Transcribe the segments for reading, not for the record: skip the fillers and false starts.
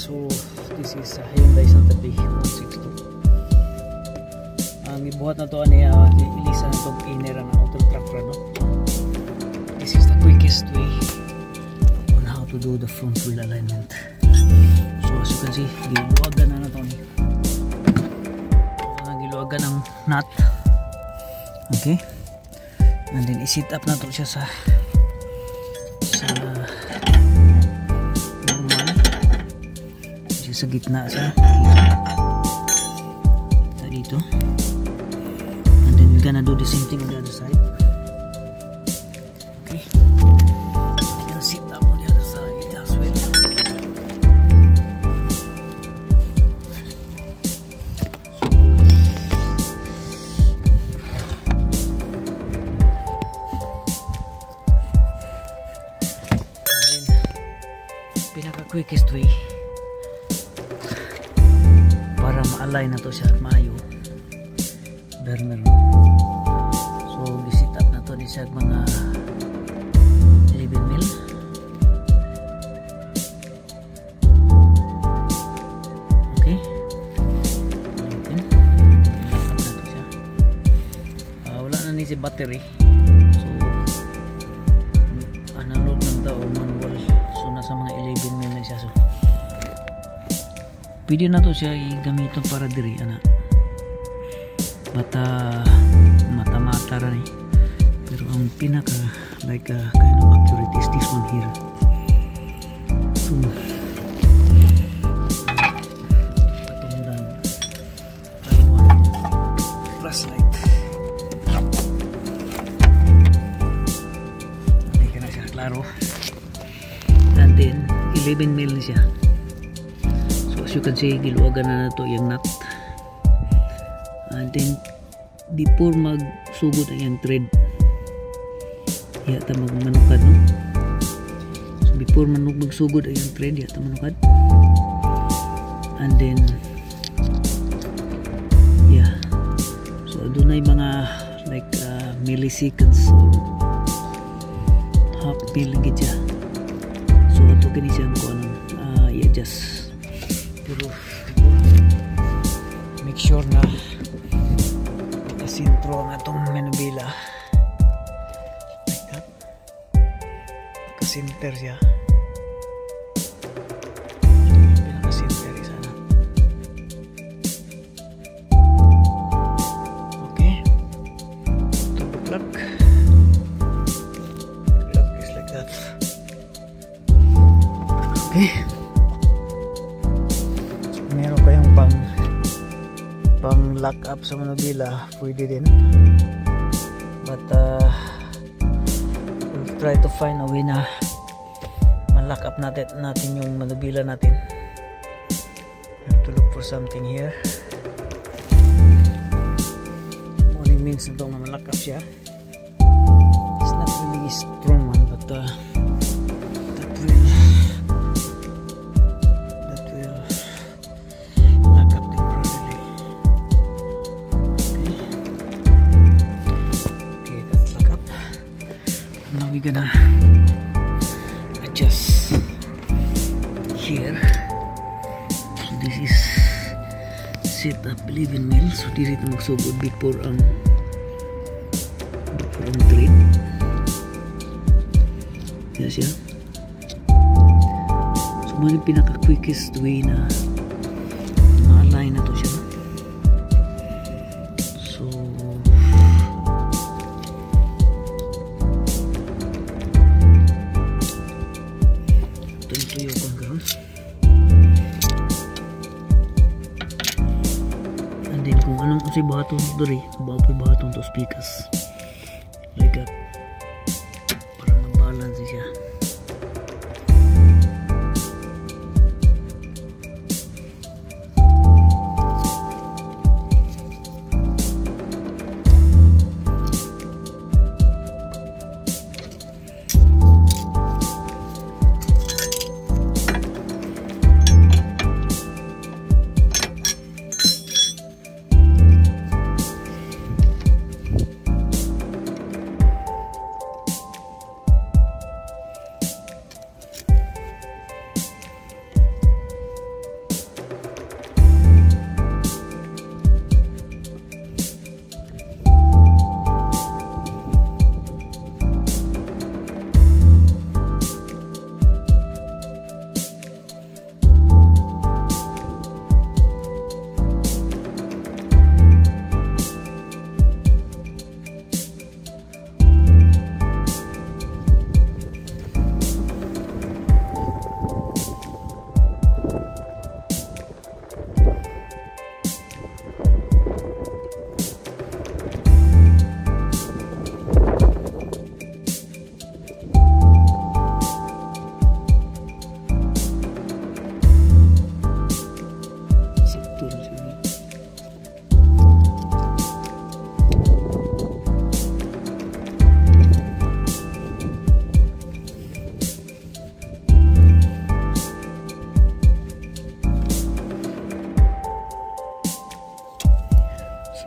So this is Hyundai Santa Fe 160. Ang ibuhat na to ani ilisa na itong inner ng auto tractor, no? This is the quickest way on how to do the front wheel alignment. So as you can see, giluwagan na ito ni giluwagan ng nut. Okay, and then i-set up na ito siya sa normal, siya sa gitna sa dito. We're gonna do the same thing on the other side. Okay, I'm gonna sit up on the other side as well. And then, pinaka quickest way para ma-align na to siya at maayo burner. So gisit up na to ni sa mga 11 mil. Okay, wala na ni si battery, so analog lang daw, manual. So nasa mga 11 mil na siya, so pwede na to siya i-gamiton para diri ana bata mata-mata ra ni, pero ang pinaka like kind of accurate is this one here. So patungdan Taiwan flashlight, hindi ka na siya klaro, and then 11 mil na siya. So as you can see, giluwagan na to yung nut. And then before magsugod ang yung thread, yata magmanukad, no? So before magsugod ang yung thread, yata manukad. And then yeah, so doon ay mga like milliseconds, so half mil lagi siya. So ito kini siya ko i-adjust, pero make sure na sintro ang atong manubila like that, nakasinter siya, pinakasinter sana. Okay, to the plug is like that. Okay, so meron kayong pang lock up sa manubila, pwede din, but we'll try to find a way na ma-lock up natin yung manubila natin. We have to look for something here. Only means na itong ma-lock up siya. It's not really a strong one, but that will lock up the properly. Now we're gonna adjust here. So this is set up 11 mil. So dito ito magsugod before ang thread. Yan siya. So mali pinaka quickest way na ma-align na to siya. So and then kung anong si baton diri, baton to speakers like that para mag-balance siya.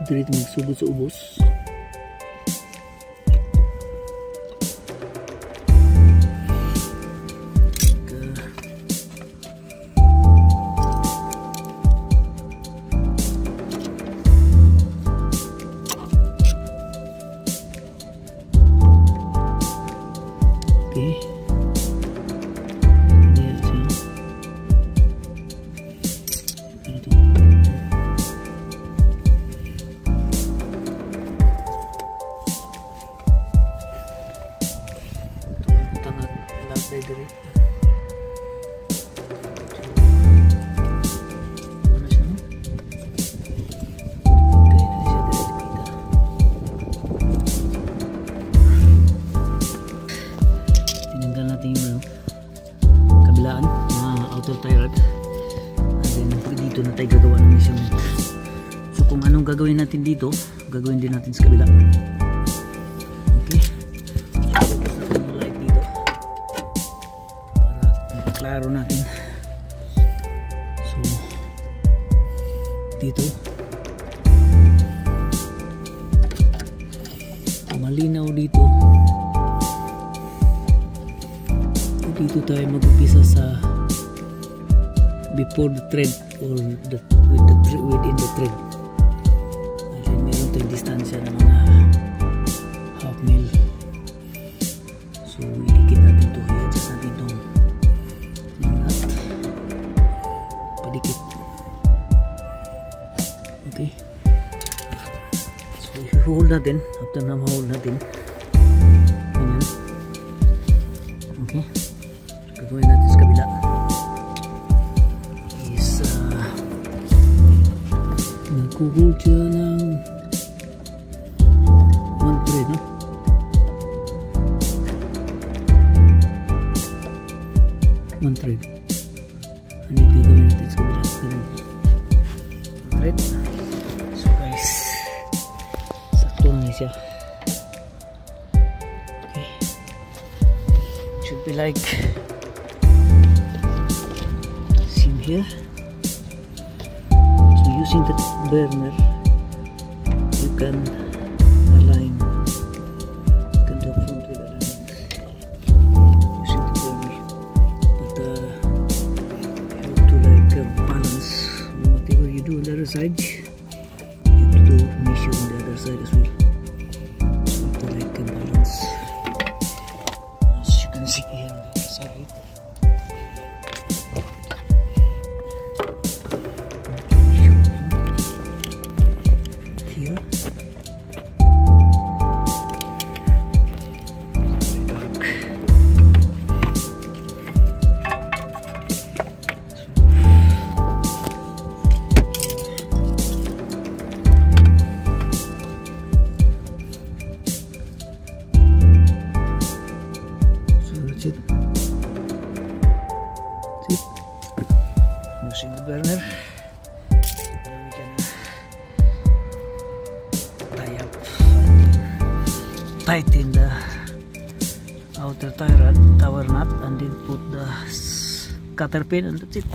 Dito magsugod sa ubos. Okay. Ayan siya. Ito. Tangan lagay diri. Ano siya, no? Okay, na siya diri kita. Tinanggal natin yung kabilaan, outer tie rod. And then dito na tayo gagawa ng measurement. So kung anong gagawin natin dito, gagawin din natin sa kabila. Okay. So focus natin yung light dito para klaro natin. So dito malinaw dito. Dito tayo mag-upisa sa before the thread or within the thread. Then meron tayong distansya ng mga half mil. So idikit natin ito, i-adjust natin itong nut, padikit. Okay, so i-hold natin. After na ma-hold natin, ganyan. Okay, gagawin natin sa kabila is nag-hold siya ng 1 thread, no? 1 thread. Ano yung gagawin natin sa kabila? 1 thread. So guys, sakto na siya. Okay, should be like here. So using the burner, you can align, you can do front with alignment using the burner, but you have to like balance whatever you do on the other side. You have to do measure on the other side as well. So you have to like balance, as you can see here on the other side. Using the burner, then we can tie up, tighten the outer tie rod, tower nut, and then put the cutter pin, and that's it.